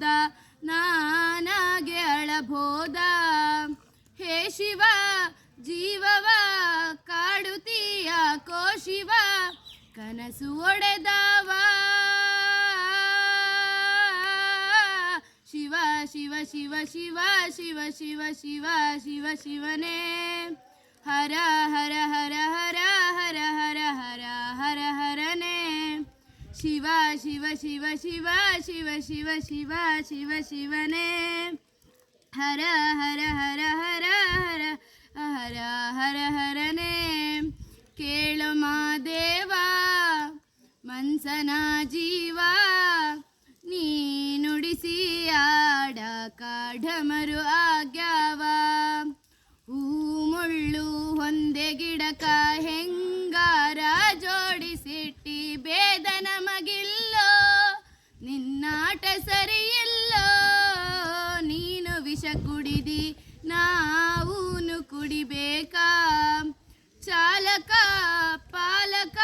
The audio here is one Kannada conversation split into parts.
ಹೋದ ನಾನಾಗೆ ಅಳಬೋದ. ಹೇ ಶಿವ ಜೀವವ ಕಾಡುತ್ತೀಯ ಕೋ ಶಿವ ಕನಸು ಒಡೆದವ. ಶಿವ ಶಿವ ಶಿವ ಶಿವ ಶಿವ ಶಿವ ಶಿವ ಶಿವ ಶಿವನೇ ಹರ ಹರ ಹರ ಹರ ಹರ ಹರ ಹರ ಹರ ಹರನೇ. ಶಿವ ಶಿವ ಶಿವ ಶಿವ ಶಿವ ಶಿವ ಶಿವ ಶಿವ ಶಿವನೇ ಹರ ಹರ ಹರ ಹರ ಹರ ಹರ ಹರ ಹರನೇ. ಕೇಳು ಮಾದೇವ ಮನ್ಸನ ಜೀವ ನೀ ನುಡಿಸಿ ಆಡ ಕಾಢಮರು ಆಗ್ಯಾವ. ಹೂ ಮುಳ್ಳು ಹೊಂದೆ ಗಿಡಕ ಹೆಂಗಾರ ಜೋಡಿಸಿಟ್ಟಿ ಭೇದ ನಮಗಿಲ್ಲೋ ನಿನ್ನಾಟ ಸರಿಯಿಲ್ಲೋ. ನೀನು ವಿಷ ಕುಡಿದಿ ನಾವೂನು ಕುಡಿಬೇಕಾ. ಚಾಲಕ ಪಾಲಕ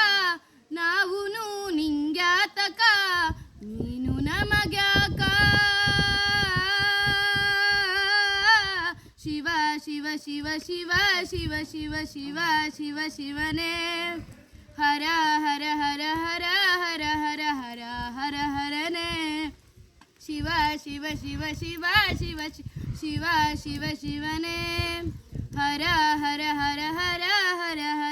ನಾವೂನು ನಿಂಗ್ಯಾತಕ ನೀನು ನಮಗ್ಯಾಕ. ಶಿವ ಶಿವ ಶಿವ ಶಿವ ಶಿವ ಶಿವ ಶಿವ ಶಿವ ಶಿವನೇ ಹರ ಹರ ಹರ ಹರ ಹರ ಹರ ಹರ ಹರ ಹರನೇ. ಶಿವ ಶಿವ ಶಿವ ಶಿವ ಶಿವ ಶಿವ ಶಿವ ಶಿವನೇ ಹರ ಹರ ಹರ ಹರ ಹರ ಹರ